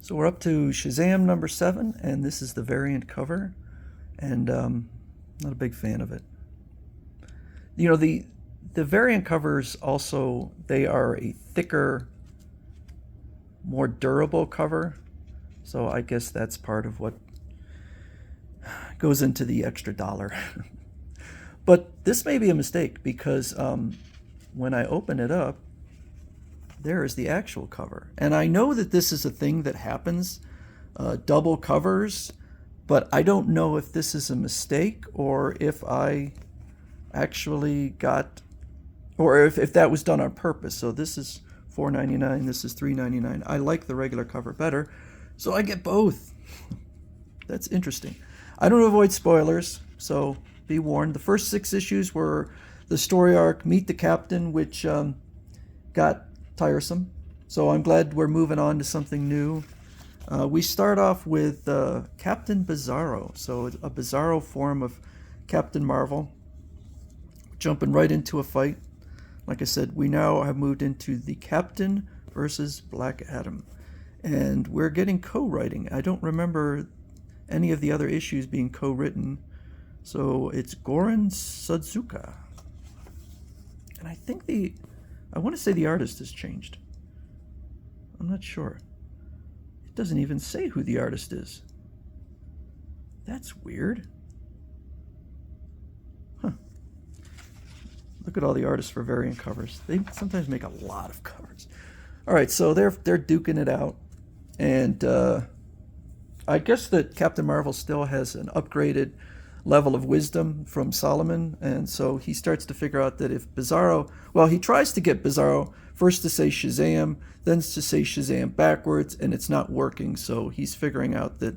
So we're up to Shazam number 7, and this is the variant cover, and not a big fan of it. You know, the variant covers also, they are a thicker, more durable cover, so I guess that's part of what goes into the extra dollar. But this may be a mistake because when I open it up, there is the actual cover. And I know that this is a thing that happens, double covers, but I don't know if this is a mistake or if I actually got, or if that was done on purpose. So this is $4.99, this is $3.99. I like the regular cover better, so I get both. That's interesting. I don't avoid spoilers, so be warned. The first 6 issues were the story arc Meet the Captain, which got tiresome. So I'm glad we're moving on to something new. We start off with Captain Bizarro, so a Bizarro form of Captain Marvel. Jumping right into a fight. Like I said, we now have moved into the Captain versus Black Adam. And we're getting co-writing. I don't remember any of the other issues being co-written. So it's Goran Sudzuka. And I think I want to say the artist has changed. I'm not sure. It doesn't even say who the artist is. That's weird. Huh. Look at all the artists for variant covers. They sometimes make a lot of covers. All right, so they're duking it out. And I guess that Captain Marvel still has an upgraded level of wisdom from Solomon, and so he starts to figure out that if Bizarro, well, he tries to get Bizarro first to say Shazam, then to say Shazam backwards, and it's not working, so he's figuring out that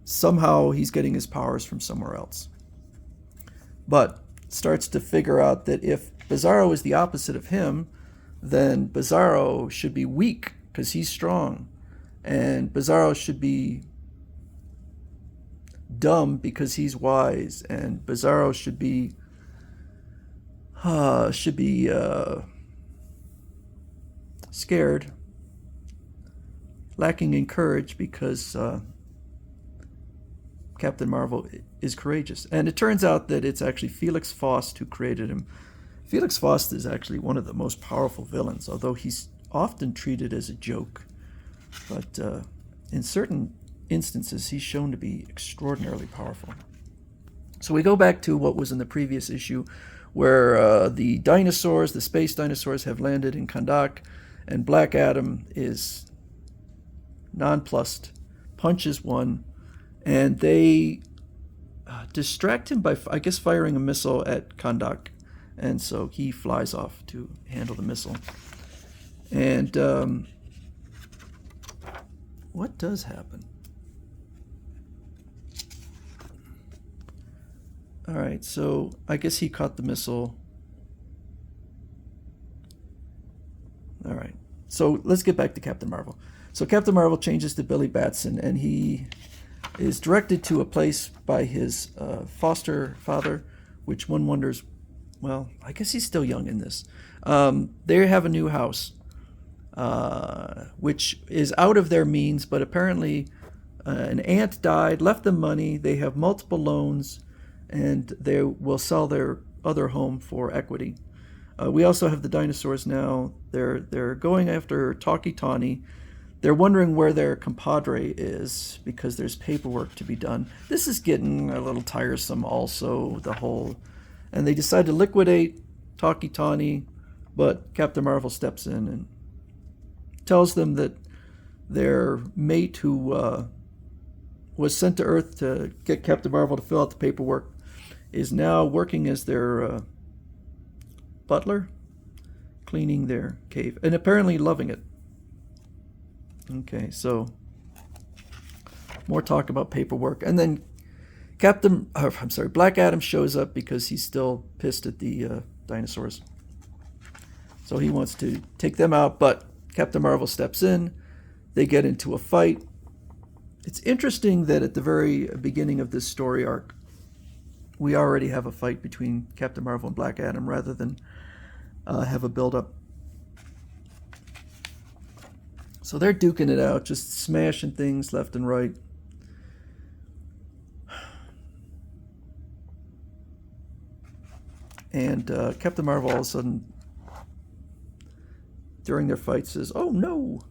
somehow he's getting his powers from somewhere else. But starts to figure out that if Bizarro is the opposite of him, then Bizarro should be weak because he's strong, and Bizarro should be dumb because he's wise, and Bizarro should be scared, lacking in courage because Captain Marvel is courageous. And it turns out that it's actually Felix Faust who created him. Felix Faust is actually one of the most powerful villains, although he's often treated as a joke. But in certain instances, he's shown to be extraordinarily powerful. So we go back to what was in the previous issue, where the dinosaurs, the space dinosaurs, have landed in Kahndaq, and Black Adam is nonplussed, punches one, and they distract him by, I guess, firing a missile at Kahndaq, and so he flies off to handle the missile. And what does happen? All right, so I guess he caught the missile. All right, so let's get back to Captain Marvel. So Captain Marvel changes to Billy Batson, and he is directed to a place by his foster father, which one wonders, well, I guess he's still young in this. They have a new house, which is out of their means, but apparently an aunt died, left them money, they have multiple loans, and they will sell their other home for equity. We also have the dinosaurs now. They're going after Talkie Tawny. They're wondering where their compadre is because there's paperwork to be done. This is getting a little tiresome also, and they decide to liquidate Talkie Tawny, but Captain Marvel steps in and tells them that their mate who was sent to Earth to get Captain Marvel to fill out the paperwork is now working as their butler, cleaning their cave, and apparently loving it. Okay, so more talk about paperwork, and then Black Adam shows up because he's still pissed at the dinosaurs. So he wants to take them out, but Captain Marvel steps in. They get into a fight. It's interesting that at the very beginning of this story arc, we already have a fight between Captain Marvel and Black Adam rather than have a build-up. So they're duking it out, just smashing things left and right. And Captain Marvel all of a sudden, during their fight, says, "Oh no!"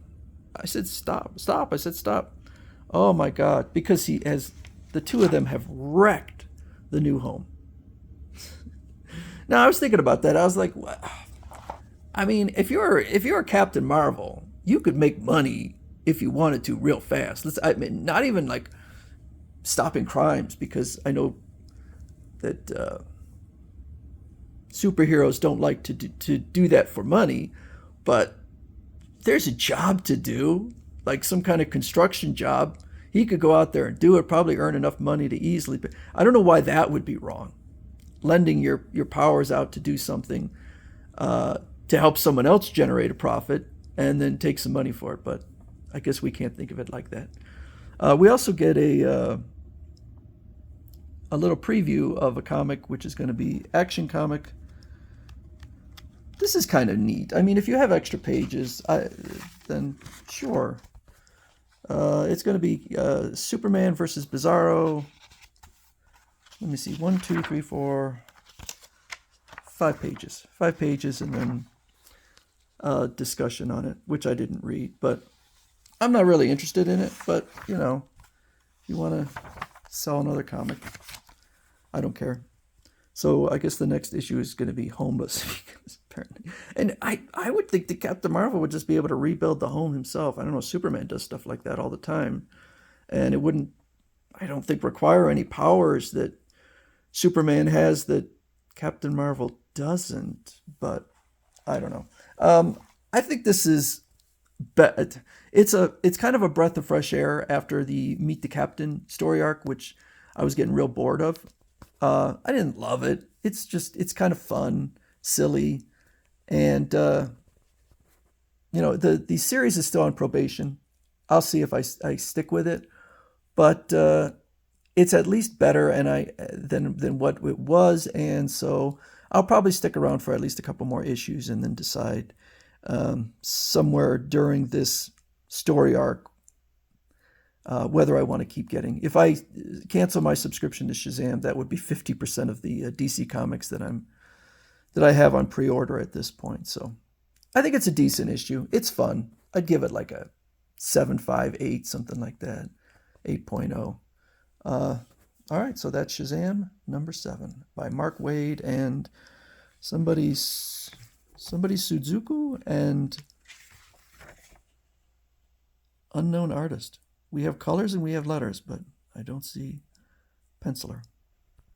I said, "Stop! Stop!" I said, "Stop!" Oh my God! Because he has, the two of them have wrecked the new home. Now I was thinking about that. I was like, what? I mean, if you're Captain Marvel, you could make money if you wanted to real fast. I mean, not even like stopping crimes, because I know that superheroes don't like to do that for money, but there's a job to do, like some kind of construction job. He could go out there and do it, probably earn enough money to easily. But I don't know why that would be wrong. Lending your powers out to do something to help someone else generate a profit and then take some money for it. But I guess we can't think of it like that. We also get a little preview of a comic, which is going to be Action Comic. This is kind of neat. I mean, if you have extra pages, then sure. It's going to be Superman versus Bizarro. Let me see. 1, 2, 3, 4, 5 pages. 5 pages, and then discussion on it, which I didn't read. But I'm not really interested in it. But, if you want to sell another comic, I don't care. So I guess the next issue is going to be homeless. Apparently. And I would think that Captain Marvel would just be able to rebuild the home himself. I don't know, Superman does stuff like that all the time. And it wouldn't, I don't think, require any powers that Superman has that Captain Marvel doesn't. But I don't know. I think this is, it's kind of a breath of fresh air after the Meet the Captain story arc, which I was getting real bored of. I didn't love it. It's kind of fun, silly, and the series is still on probation. I'll see if I stick with it, but it's at least better than what it was, and so I'll probably stick around for at least a couple more issues and then decide somewhere during this story arc whether I want to keep getting. If I cancel my subscription to Shazam, that would be 50% of the DC comics that I have on pre-order at this point. So I think it's a decent issue. It's fun. I'd give it like a 7.58, something like that, 8.0. All right, so that's Shazam number 7 by Mark Waid and somebody Suzuku and unknown artist. We have colors and we have letters, but I don't see penciler.